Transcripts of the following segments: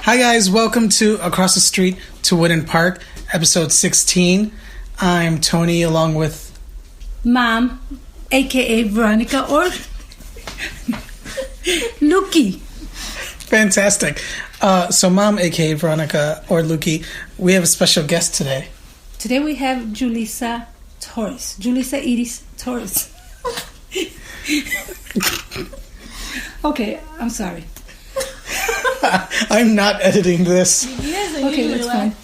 Hi guys, welcome to Across the Street to Wooden Park, episode 16. I'm Tony along with Mom, aka Veronica or Luki. Fantastic. So Mom, aka Veronica or Luki, we have a special guest today. Today we have Julissa Torres. Julissa Iris Torres. Okay, I'm sorry. I'm not editing this. Okay, that's fine.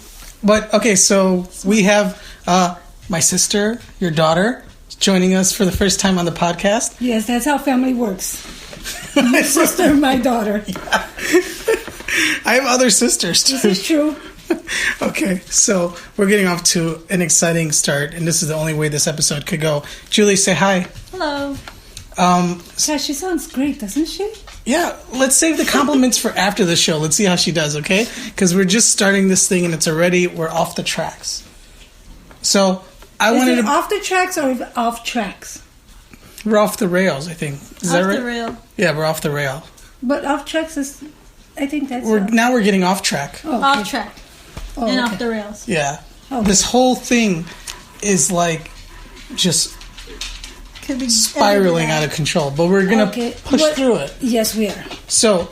But, okay, so we have my sister, your daughter, joining us for the first time on the podcast. Yes, that's how family works. My sister, my daughter. Yeah. I have other sisters, too. This is true. Okay, so we're getting off to an exciting start, and this is the only way this episode could go. Julie, say hi. Hello. Gosh, she sounds great, doesn't she? Yeah, let's save the compliments for after the show. Let's see how she does, okay? Because we're just starting this thing, and we're off the tracks. So, Is it off the tracks or off tracks? We're off the rails, I think. Is that right? Off the rail. Yeah, we're off the rail. But off tracks is, I think that's... Now we're getting off track. Oh, okay. Off track. And off the rails. Yeah. Okay. This whole thing is like just Could be spiraling out of control, but we're going to push through it. Yes, we are. So,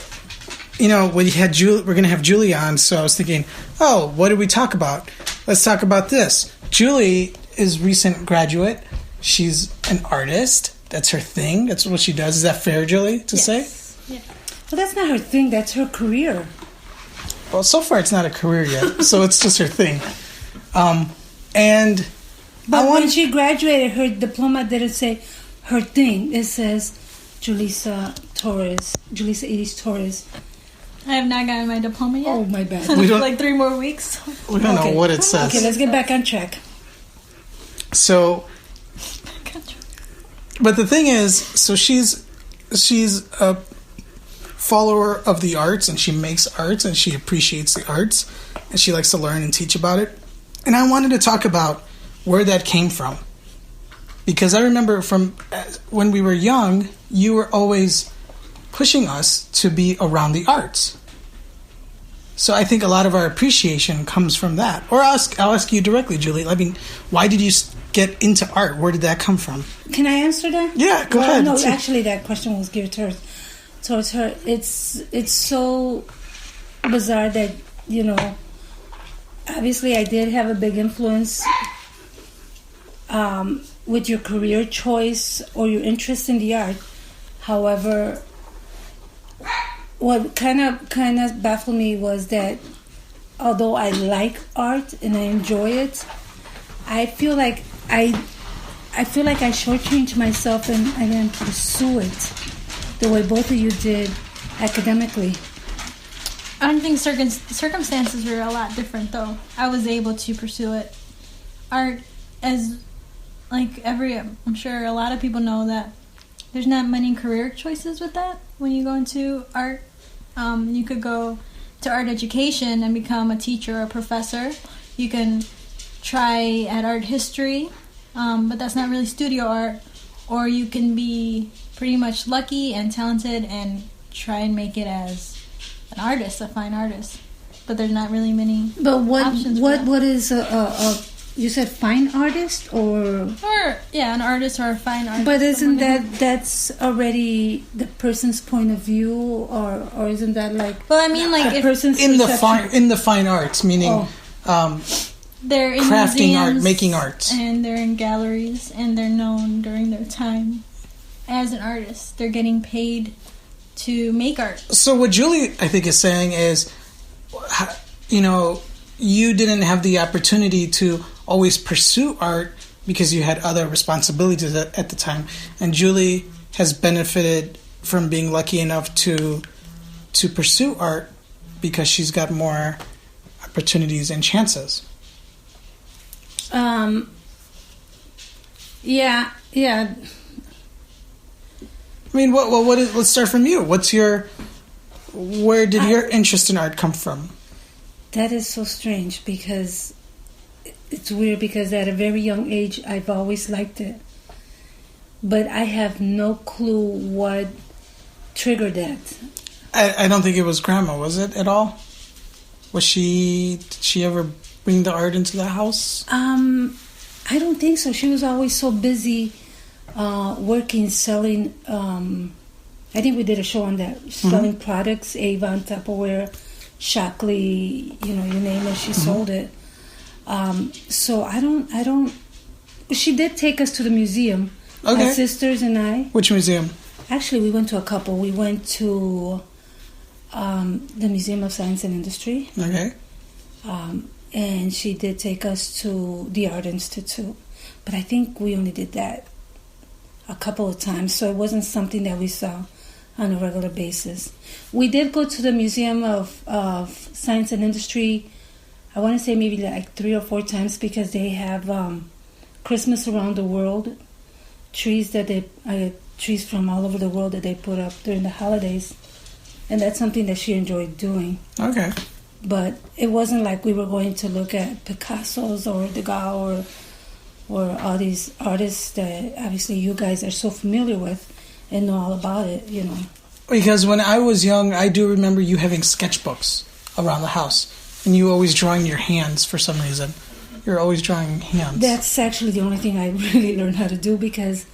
we're going to have Julie on, so I was thinking, what did we talk about? Let's talk about this. Julie is recent graduate. She's an artist. That's her thing. That's what she does. Is that fair, Julie, to say? Yeah. Well, that's not her thing. That's her career. Well, so far it's not a career yet, so it's just her thing. But when she graduated, her diploma didn't say her thing. It says Julissa Iris Torres. I have not gotten my diploma yet. Oh, my bad. Like 3 more weeks. We don't know what it says. Okay, let's get back on track. So, but the thing is, so she's a follower of the arts, and she makes arts, and she appreciates the arts, and she likes to learn and teach about it. And I wanted to talk about where that came from, because I remember from when we were young, you were always pushing us to be around the arts. So I think a lot of our appreciation comes from that. Or I'll ask you directly, Julie. I mean, why did you get into art? Where did that come from? Can I answer that? Yeah, go ahead. No, actually, that question was geared towards her. It's so bizarre that, obviously I did have a big influence with your career choice or your interest in the art. However, what kind of baffled me was that although I like art and I enjoy it, I feel like I shortchanged myself and I didn't pursue it the way both of you did academically. I don't think circumstances were a lot different, though. I was able to pursue it. Art, I'm sure a lot of people know that there's not many career choices with that. When you go into art, you could go to art education and become a teacher or a professor. You can try at art history, but that's not really studio art. Or you can be pretty much lucky and talented and try and make it as an artist, a fine artist. But there's not really many options. What is you said fine artist or an artist or a fine artist. But isn't that's already the person's point of view, or isn't that like? Well, I mean, like a person's in the fine arts, meaning they're in crafting art, making art, and they're in galleries, and they're known during their time as an artist. They're getting paid to make art. So what Julie, I think, is saying is, you didn't have the opportunity to always pursue art because you had other responsibilities at the time. And Julie has benefited from being lucky enough to pursue art because she's got more opportunities and chances. Yeah. I mean, let's start from you. Where did your interest in art come from? That is so strange because it's weird because at a very young age, I've always liked it. But I have no clue what triggered that. I don't think it was grandma, was it, at all? Did she ever bring the art into the house? I don't think so. She was always so busy working, selling. I think we did a show on that, selling products, Avon, Tupperware, Shockley, you name it, she sold it. So I don't. She did take us to the museum. Okay. My sisters and I. Which museum? Actually, we went to a couple. We went to the Museum of Science and Industry. Okay. And she did take us to the Art Institute. But I think we only did that a couple of times, so it wasn't something that we saw on a regular basis. We did go to the Museum of Science and Industry, I want to say maybe like 3 or 4 times, because they have Christmas around the world, trees from all over the world that they put up during the holidays. And that's something that she enjoyed doing. Okay. But it wasn't like we were going to look at Picasso's or Degas or all these artists that obviously you guys are so familiar with and know all about it, Because when I was young, I do remember you having sketchbooks around the house, and you always drawing your hands for some reason. You're always drawing hands. That's actually the only thing I really learned how to do, because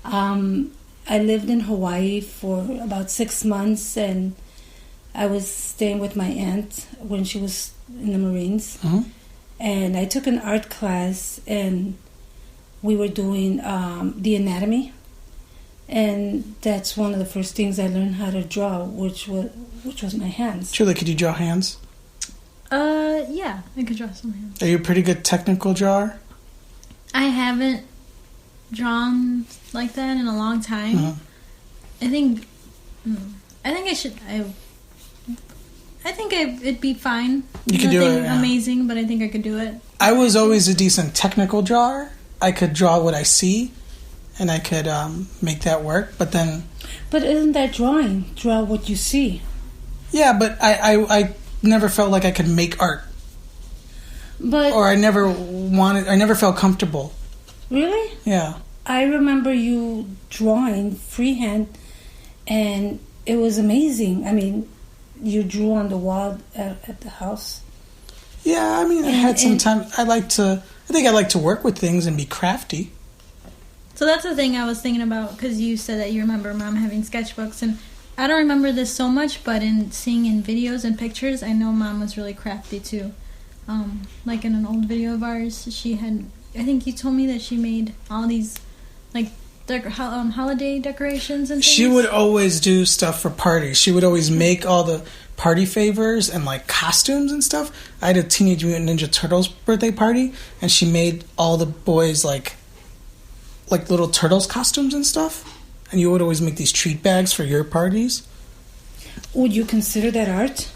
I lived in Hawaii for about 6 months, and I was staying with my aunt when she was in the Marines. Mm-hmm. And I took an art class, and we were doing the anatomy. And that's one of the first things I learned how to draw, which was my hands. Julie, could you draw hands? Yeah, I could draw some hands. Are you a pretty good technical drawer? I haven't drawn like that in a long time. Uh-huh. I think I should. I think it'd be fine. You could do it. Yeah. Amazing, but I think I could do it. I was always a decent technical drawer. I could draw what I see, and I could make that work. But isn't that drawing? Draw what you see. Yeah, but I never felt like I could make art. Or I never felt comfortable. Really? Yeah. I remember you drawing freehand, and it was amazing. I mean, you drew on the wall at the house. Yeah, I mean, I had some time. I think I like to work with things and be crafty. So that's the thing I was thinking about, because you said that you remember Mom having sketchbooks, and I don't remember this so much, but in seeing in videos and pictures, I know Mom was really crafty too. Like in an old video of ours, she had, I think you told me that she made all these like holiday decorations and things. She would always do stuff for parties. She would always make all the party favors and like costumes and stuff. I had a Teenage Mutant Ninja Turtles birthday party, and she made all the boys like little turtles costumes and stuff. And you would always make these treat bags for your parties. Would you consider that art?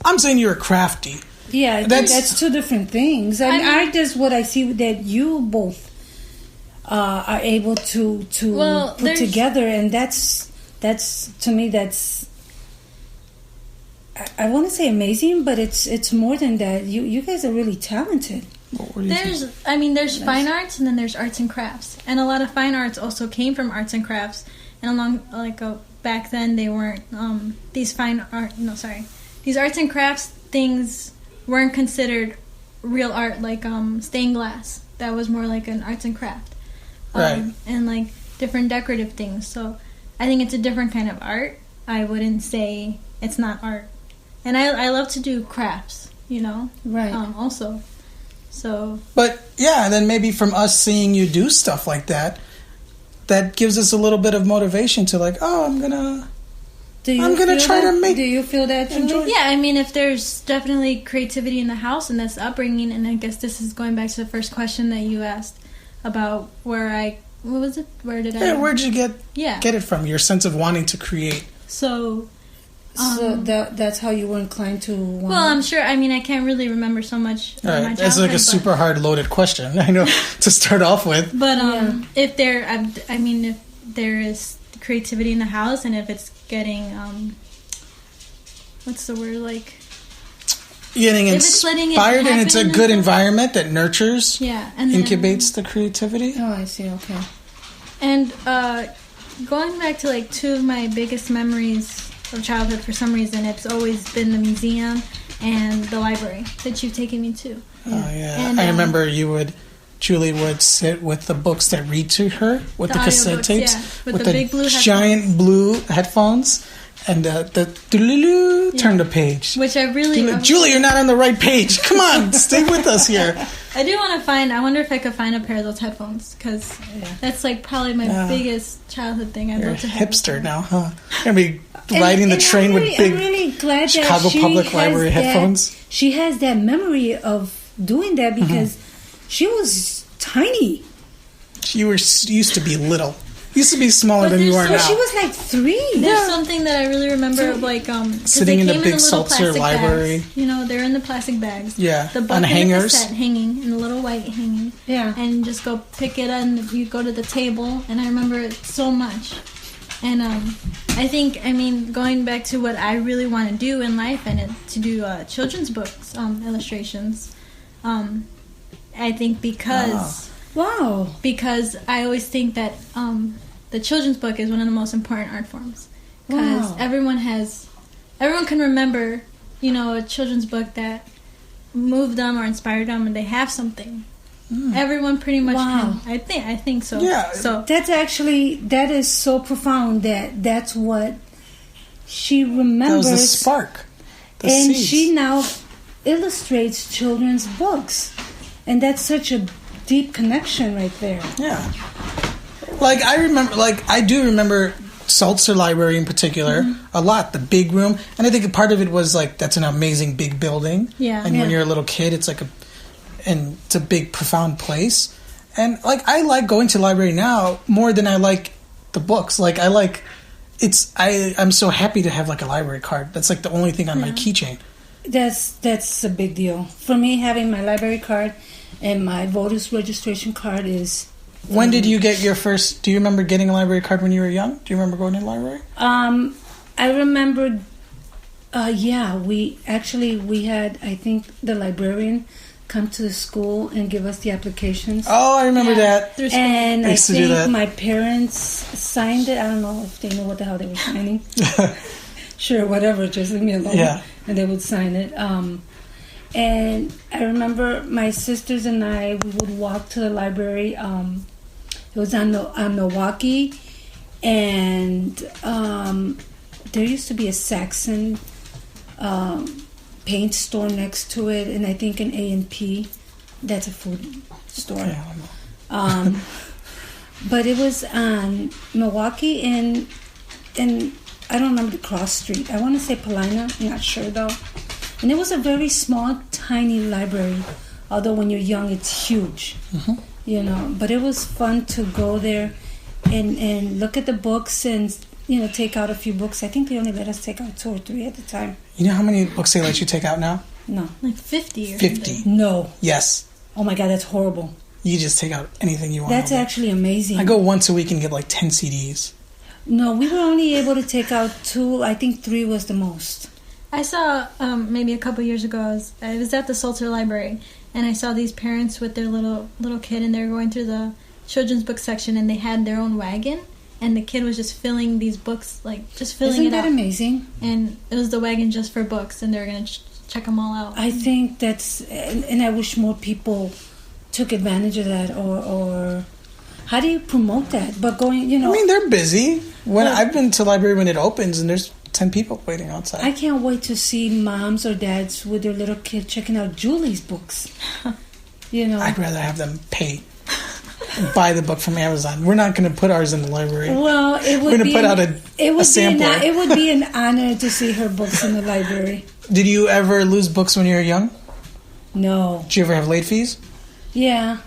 I'm saying you're crafty. Yeah, I think that's two different things. And art is what I see that you both are able to put together, and that's to me, that's, I want to say amazing, but it's more than that. You guys are really talented. There's fine arts, and then there's arts and crafts, and a lot of fine arts also came from arts and crafts. And back then they weren't these arts and crafts things weren't considered real art, like stained glass. That was more like an arts and craft, right? And like different decorative things. So I think it's a different kind of art. I wouldn't say it's not art. And I love to do crafts, right? Also. So, but yeah, and then maybe from us seeing you do stuff like that gives us a little bit of motivation to like, I'm gonna try to make. Do you feel that? Yeah, I mean, if there's definitely creativity in the house, and that's the upbringing, and I guess this is going back to the first question that you asked about what was it? Where'd you get it from? Your sense of wanting to create. So that's how you were inclined to want. Well, I'm sure. I mean, I can't really remember so much. Right. That's like a super hard loaded question, I know, to start off with. But if there is creativity in the house, and if it's getting what's the word, like getting inspired, and it's a good environment that nurtures, and incubates the creativity. Oh, I see. Okay. And going back to like two of my biggest memories of childhood, for some reason it's always been the museum and the library that you've taken me to. Oh, yeah. And, I remember Julie would sit with the books that read to her with the cassette tapes. Yeah, with the big blue giant blue headphones. And turn the page. Which I really... Julie, you're not on the right page. Come on, stay with us here. I do want to find... I wonder if I could find a pair of those headphones. Because that's like probably my biggest childhood thing. I'd love to have. Hipster now, huh? You're going to be riding the train with big I'm really glad Chicago that she Public Library headphones. She has that memory of doing that because she was tiny. You used to be little. Used to be smaller than you are now. She was like 3. There's something that I really remember of like sitting in the big Seltzer library. Bags. They're in the plastic bags. Yeah, the book on hangers, the cassette hanging in the little white hanging. Yeah, and just go pick it up and you go to the table. And I remember it so much. And I think going back to what I really want to do in life and to do children's books illustrations. I think because I always think that. The children's book is one of the most important art forms because everyone can remember, a children's book that moved them or inspired them, and they have something. Everyone pretty much can. I think so. Yeah. So that is so profound that's what she remembers. That was the spark. And she now illustrates children's books, and that's such a deep connection right there. Yeah. I do remember Seltzer Library in particular a lot, the big room. And I think a part of it was that's an amazing big building. Yeah. And when you're a little kid, it's it's a big, profound place. And I like going to the library now more than I like the books. I'm so happy to have a library card. That's the only thing on my keychain. That's a big deal. For me, having my library card and my voter's registration card is... When did you get your first... Do you remember getting a library card when you were young? Do you remember going to the library? I remember... we had, I think, the librarian come to the school and give us the applications. Oh, I remember that. And I think my parents signed it. I don't know if they knew what the hell they were signing. Sure, whatever, just leave me alone. Yeah. And they would sign it. And I remember my sisters and I, we would walk to the library. It was on Milwaukee, and there used to be a Saxon paint store next to it, and I think an A&P. That's a food store. Yeah, I don't know. But it was on Milwaukee and I don't remember the cross street. I want to say Paulina. I'm not sure though. And it was a very small, tiny library. Although when you're young, it's huge. But it was fun to go there and look at the books and take out a few books. I think they only let us take out 2 or 3 at the time. You know how many books they let you take out now? No. 50 or 50. something. No. Yes. Oh my God, that's horrible. You just take out anything you want. That's actually amazing. I go once a week and get 10 CDs. No, we were only able to take out 2. I think 3 was the most. I saw maybe a couple years ago. I was at the Seltzer Library, and I saw these parents with their little kid, and they were going through the children's book section, and they had their own wagon, and the kid was just filling these books, just filling Isn't it that up. amazing? And it was the wagon just for books, and they were going to check them all out. I think that's, and I wish more people took advantage of that, or how do you promote that? But going, they're busy. I've been to the library when it opens, and there's 10 people waiting outside. I can't wait to see moms or dads with their little kid checking out Julee's books. I'd rather have them pay and buy the book from Amazon. We're not going to put ours in the library. Well, it would We're going to put out a sampler. It would be an honor to see her books in the library. Did you ever lose books when you were young? No. Did you ever have late fees? Yeah.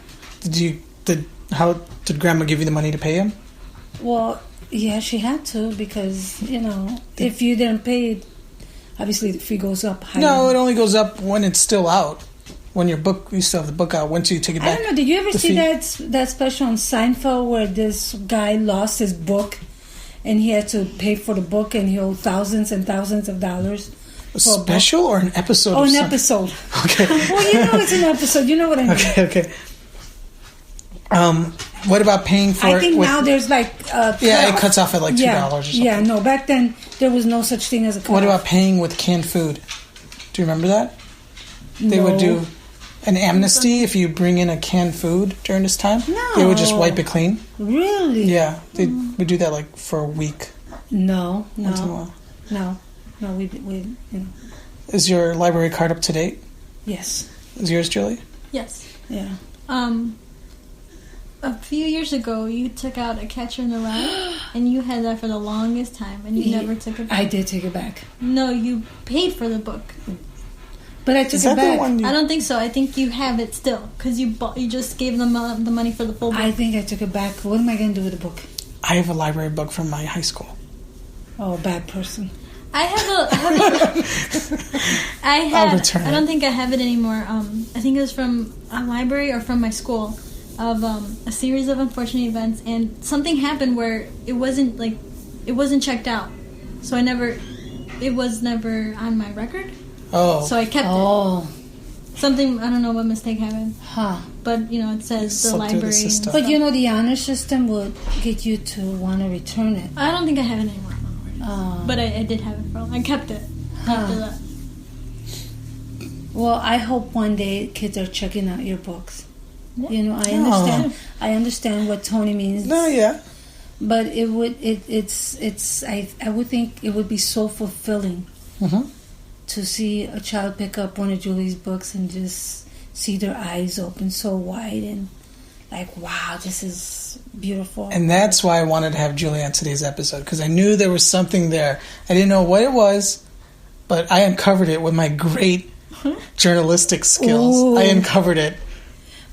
How did Grandma give you the money to pay him? Well, yeah, she had to because, if you didn't pay it, obviously the fee goes up higher. No, it only goes up when it's still out. When you still have the book out. Once you take it back. I don't know. Did you ever see that special on Seinfeld where this guy lost his book and he had to pay for the book and he owed thousands and thousands of dollars? A special or an episode? Oh, an episode. Okay. Well, it's an episode. You know what I mean. Okay. What about paying for it? I think now there's it cuts off at $2 or something. Yeah, no, back then there was no such thing as a cut. What about paying with canned food? Do you remember that? They would do an amnesty if you bring in a canned food during this time. No. They would just wipe it clean. Really? Yeah, they would do that like for a week. No. Once in a while. No. We Is your library card up to date? Yes. Is yours, Julie? Yes. Yeah. A few years ago, you took out A Catcher in the Rye, and you had that for the longest time, and you never took it back. I did take it back. No, you paid for the book. But I took Is it that the back. one I don't think so. I think you have it still, because you just gave them the money for the full book. I think I took it back. What am I going to do with the book? I have a library book from my high school. Oh, bad person. I'll return I don't think I have it anymore. I think it was from a library or from my school of a series of unfortunate events, and something happened where it wasn't checked out, so it was never on my record. Oh. So I kept it. Something, I don't know what mistake happened. Huh. But, it says the Slipped through the library. system. But the honor system would get you to want to return it. I don't think I have it anymore. Oh. But I did have it for a while. I kept it after that. Well, I hope one day kids are checking out your books. Yeah. I understand what Tony means. No, yeah. But I would think it would be so fulfilling to see a child pick up one of Julie's books and just see their eyes open so wide and like, wow, this is beautiful. And that's why I wanted to have Julie on today's episode, because I knew there was something there. I didn't know what it was, but I uncovered it with my great journalistic skills. Ooh. I uncovered it.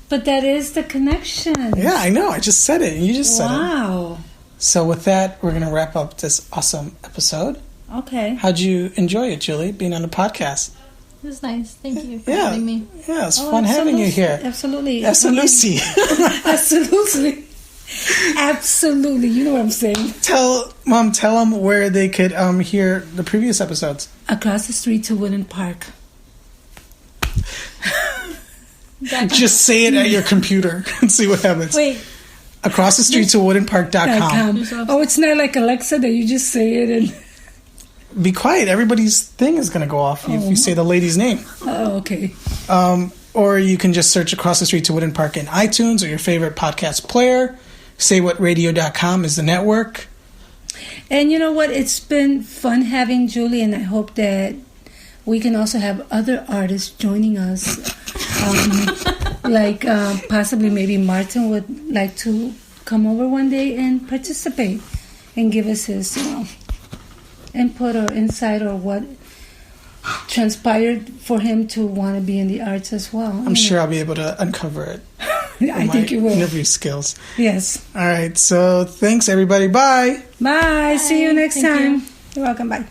But that is the connection. Yeah, I know. I just said it, and you just said it. Wow. So with that, we're going to wrap up this awesome episode. Okay. How'd you enjoy it, Julie, being on the podcast? It was nice. Thank you for having me. Yeah, it's fun having you here. Absolutely. Absolutely. Absolutely. You know what I'm saying. Tell them where they could hear the previous episodes. Across the street to Woodland Park. Just say it at your computer and see what happens. Wait. Across the street to woodenpark.com. Oh, it's not like Alexa that you just say it and... Be quiet. Everybody's thing is going to go off if you say the lady's name. Oh, okay. Or you can just search Across the Street to Woodland Park in iTunes or your favorite podcast player. SayWhatRadio.com is the network. And you know what? It's been fun having Julie, and I hope that we can also have other artists joining us. Like possibly maybe Martin would like to come over one day and participate and give us his input or insight or what transpired for him to want to be in the arts as well. I'm sure I'll be able to uncover it. I think you will. Interview skills. Yes. All right. So thanks, everybody. Bye. Bye. See you next Thank time. you. You're welcome. Bye.